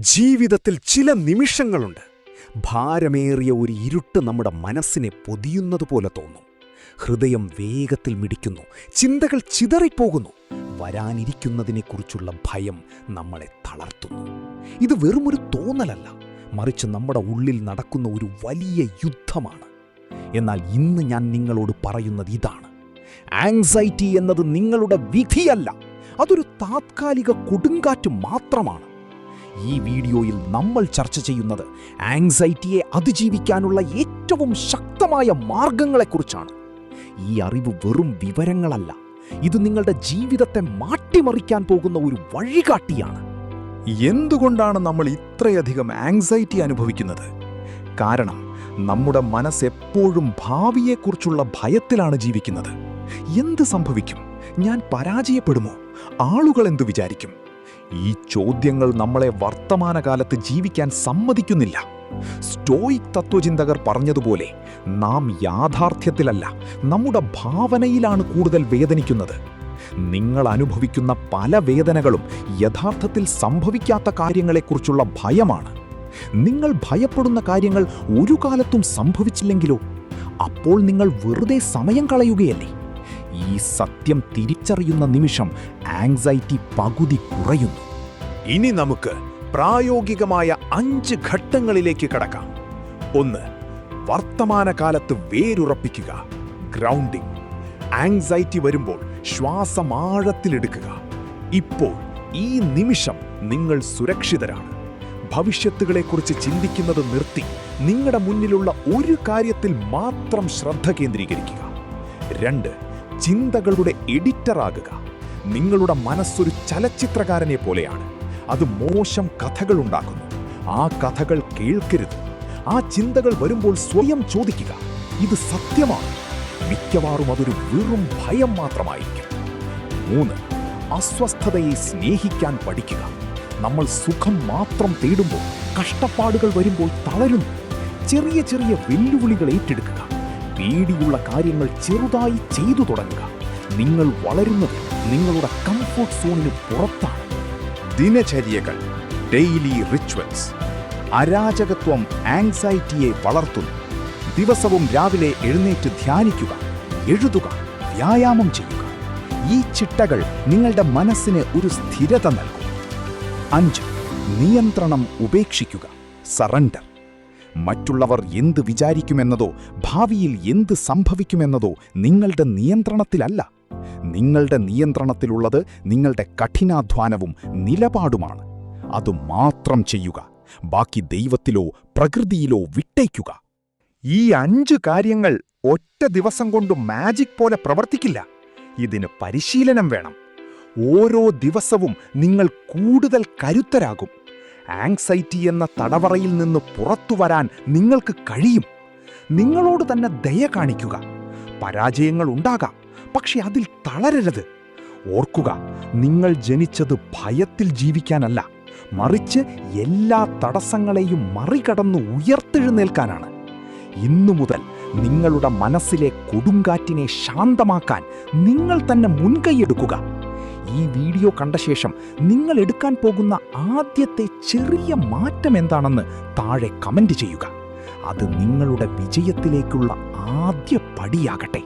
ജീവിതത്തിൽ ചില നിമിഷങ്ങളുണ്ട്. ഭാരമേറിയ ഒരു ഇരുട്ട് നമ്മുടെ മനസ്സിനെ പൊതിയുന്നതുപോലെ തോന്നും. ഹൃദയം വേഗത്തിൽ മിടിക്കുന്നു, ചിന്തകൾ ചിതറിപ്പോകുന്നു. വരാനിരിക്കുന്നതിനെക്കുറിച്ചുള്ള ഭയം നമ്മളെ തളർത്തുന്നു. ഇത് വെറുമൊരു തോന്നലല്ല, മറിച്ച് നമ്മുടെ ഉള്ളിൽ നടക്കുന്ന ഒരു വലിയ യുദ്ധമാണ്. എന്നാൽ ഇന്ന് ഞാൻ നിങ്ങളോട് പറയുന്നത് ഇതാണ്: ആങ്സൈറ്റി എന്നത് നിങ്ങളുടെ വിധിയല്ല, അതൊരു താത്കാലിക കൊടുങ്കാറ്റ് മാത്രമാണ്. ഈ വീഡിയോയിൽ നമ്മൾ ചർച്ച ചെയ്യുന്നത് ആങ്സൈറ്റിയെ അതിജീവിക്കാനുള്ള ഏറ്റവും ശക്തമായ മാർഗങ്ങളെക്കുറിച്ചാണ്. ഈ അറിവ് വെറും വിവരങ്ങളല്ല, ഇത് നിങ്ങളുടെ ജീവിതത്തെ മാറ്റിമറിക്കാൻ പോകുന്ന ഒരു വഴികാട്ടിയാണ്. എന്തുകൊണ്ടാണ് നമ്മൾ ഇത്രയധികം ആങ്സൈറ്റി അനുഭവിക്കുന്നത്? കാരണം നമ്മുടെ മനസ്സ് എപ്പോഴും ഭാവിയെക്കുറിച്ചുള്ള ഭയത്തിലാണ് ജീവിക്കുന്നത്. എന്ത് സംഭവിക്കും? ഞാൻ പരാജയപ്പെടുമോ? ആളുകൾ എന്തു വിചാരിക്കും? ഈ ചോദ്യങ്ങൾ നമ്മളെ വർത്തമാനകാലത്ത് ജീവിക്കാൻ സമ്മതിക്കുന്നില്ല. സ്റ്റോയിക് തത്വചിന്തകർ പറഞ്ഞതുപോലെ, നാം യാഥാർത്ഥ്യത്തിലല്ല, നമ്മുടെ ഭാവനയിലാണ് കൂടുതൽ വേദനിക്കുന്നത്. നിങ്ങൾ അനുഭവിക്കുന്ന പല വേദനകളും യഥാർത്ഥത്തിൽ സംഭവിക്കാത്ത കാര്യങ്ങളെക്കുറിച്ചുള്ള ഭയമാണ്. നിങ്ങൾ ഭയപ്പെടുന്ന കാര്യങ്ങൾ ഒരു കാലത്തും സംഭവിച്ചില്ലെങ്കിലോ? അപ്പോൾ നിങ്ങൾ വെറുതെ സമയം കളയുകയല്ലേ? ഈ സത്യം തിരിച്ചറിയുന്ന നിമിഷം ആങ്സൈറ്റി പകുതി കുറയുന്നു. ഇനി നമുക്ക് പ്രായോഗികമായ 5 ഘട്ടങ്ങളിലേക്ക് കടക്കാം. 1. വർത്തമാനകാലത്ത് വേരുറപ്പിക്കുക, ഗ്രൗണ്ടിംഗ്. ആങ്സൈറ്റി വരുമ്പോൾ ശ്വാസം ആഴത്തിലെടുക്കുക. ഇപ്പോൾ ഈ നിമിഷം നിങ്ങൾ സുരക്ഷിതരാണ്. ഭവിഷ്യത്തുകളെക്കുറിച്ച് ചിന്തിക്കുന്നത് നിർത്തി നിങ്ങളുടെ മുന്നിലുള്ള ഒരു കാര്യത്തിൽ മാത്രം ശ്രദ്ധ കേന്ദ്രീകരിക്കുക. 2. ചിന്തകളുടെ എഡിറ്ററാകുക. നിങ്ങളുടെ മനസ്സൊരു ചലച്ചിത്രകാരനെ പോലെയാണ്. അത് മോശം കഥകൾ ഉണ്ടാക്കുന്നു. ആ കഥകൾ കേൾക്കരുത്. ആ ചിന്തകൾ വരുമ്പോൾ സ്വയം ചോദിക്കുക: ഇത് സത്യമാണ്? മിക്കവാറും അതൊരു വെറും ഭയം മാത്രമായിരിക്കും. 3. അസ്വസ്ഥതയെ സ്നേഹിക്കാൻ പഠിക്കുക. നമ്മൾ സുഖം മാത്രം തേടുമ്പോൾ, കഷ്ടപ്പാടുകൾ വരുമ്പോൾ തളരുന്നു. ചെറിയ ചെറിയ വെല്ലുവിളികൾ ഏറ്റെടുക്കുക. പേടിയുള്ള കാര്യങ്ങൾ ചെറുതായി ചെയ്തു തുടങ്ങുക. നിങ്ങൾ വളരുന്നത് നിങ്ങളുടെ കംഫർട്ട് സോണിന് പുറത്താണ്. ദിനചര്യകൾ, ഡെയിലി റിച്വൽസ്. അരാജകത്വം ആങ്സൈറ്റിയെ വളർത്തുന്നു. ദിവസവും രാവിലെ എഴുന്നേറ്റ് ധ്യാനിക്കുക, എഴുതുക, വ്യായാമം ചെയ്യുക. ഈ ചിട്ടകൾ നിങ്ങളുടെ മനസ്സിന് ഒരു സ്ഥിരത നൽകും. 5. നിയന്ത്രണം ഉപേക്ഷിക്കുക, സറണ്ടർ. മറ്റുള്ളവർ എന്ത് വിചാരിക്കുമെന്നതോ ഭാവിയിൽ എന്ത് സംഭവിക്കുമെന്നതോ നിങ്ങളുടെ നിയന്ത്രണത്തിലല്ല. നിങ്ങളുടെ നിയന്ത്രണത്തിലുള്ളത് നിങ്ങളുടെ കഠിനാധ്വാനവും നിലപാടുമാണ്. അതുമാത്രം ചെയ്യുക. ബാക്കി ദൈവത്തിലോ പ്രകൃതിയിലോ വിട്ടേക്കുക. ഈ 5 കാര്യങ്ങൾ ഒറ്റ ദിവസം കൊണ്ട് മാജിക് പോലെ പ്രവർത്തിക്കില്ല. ഇതിന് പരിശീലനം വേണം. ഓരോ ദിവസവും നിങ്ങൾ കൂടുതൽ കരുത്തരാകും. ആങ്സൈറ്റി എന്ന തടവറയിൽ നിന്ന് പുറത്തുവരാൻ നിങ്ങൾക്ക് കഴിയും. നിങ്ങളോട് തന്നെ ദയ കാണിക്കുക. പരാജയങ്ങൾ ഉണ്ടാകാം, പക്ഷെ അതിൽ തളരരുത്. ഓർക്കുക, നിങ്ങൾ ജനിച്ചത് ഭയത്തിൽ ജീവിക്കാനല്ല, മറിച്ച് എല്ലാ തടസ്സങ്ങളെയും മറികടന്ന് ഉയർത്തെഴുന്നേൽക്കാനാണ്. ഇന്നു മുതൽ നിങ്ങളുടെ മനസ്സിലെ കൊടുങ്കാറ്റിനെ ശാന്തമാക്കാൻ നിങ്ങൾ തന്നെ മുൻകൈയെടുക്കുക. ഈ വീഡിയോ കണ്ട ശേഷം നിങ്ങൾ എടുക്കാൻ പോകുന്ന ആദ്യത്തെ ചെറിയ മാറ്റം എന്താണെന്ന് താഴെ കമന്റ് ചെയ്യുക. അത് നിങ്ങളുടെ വിജയത്തിലേക്കുള്ള ആദ്യ പടിയാകട്ടെ.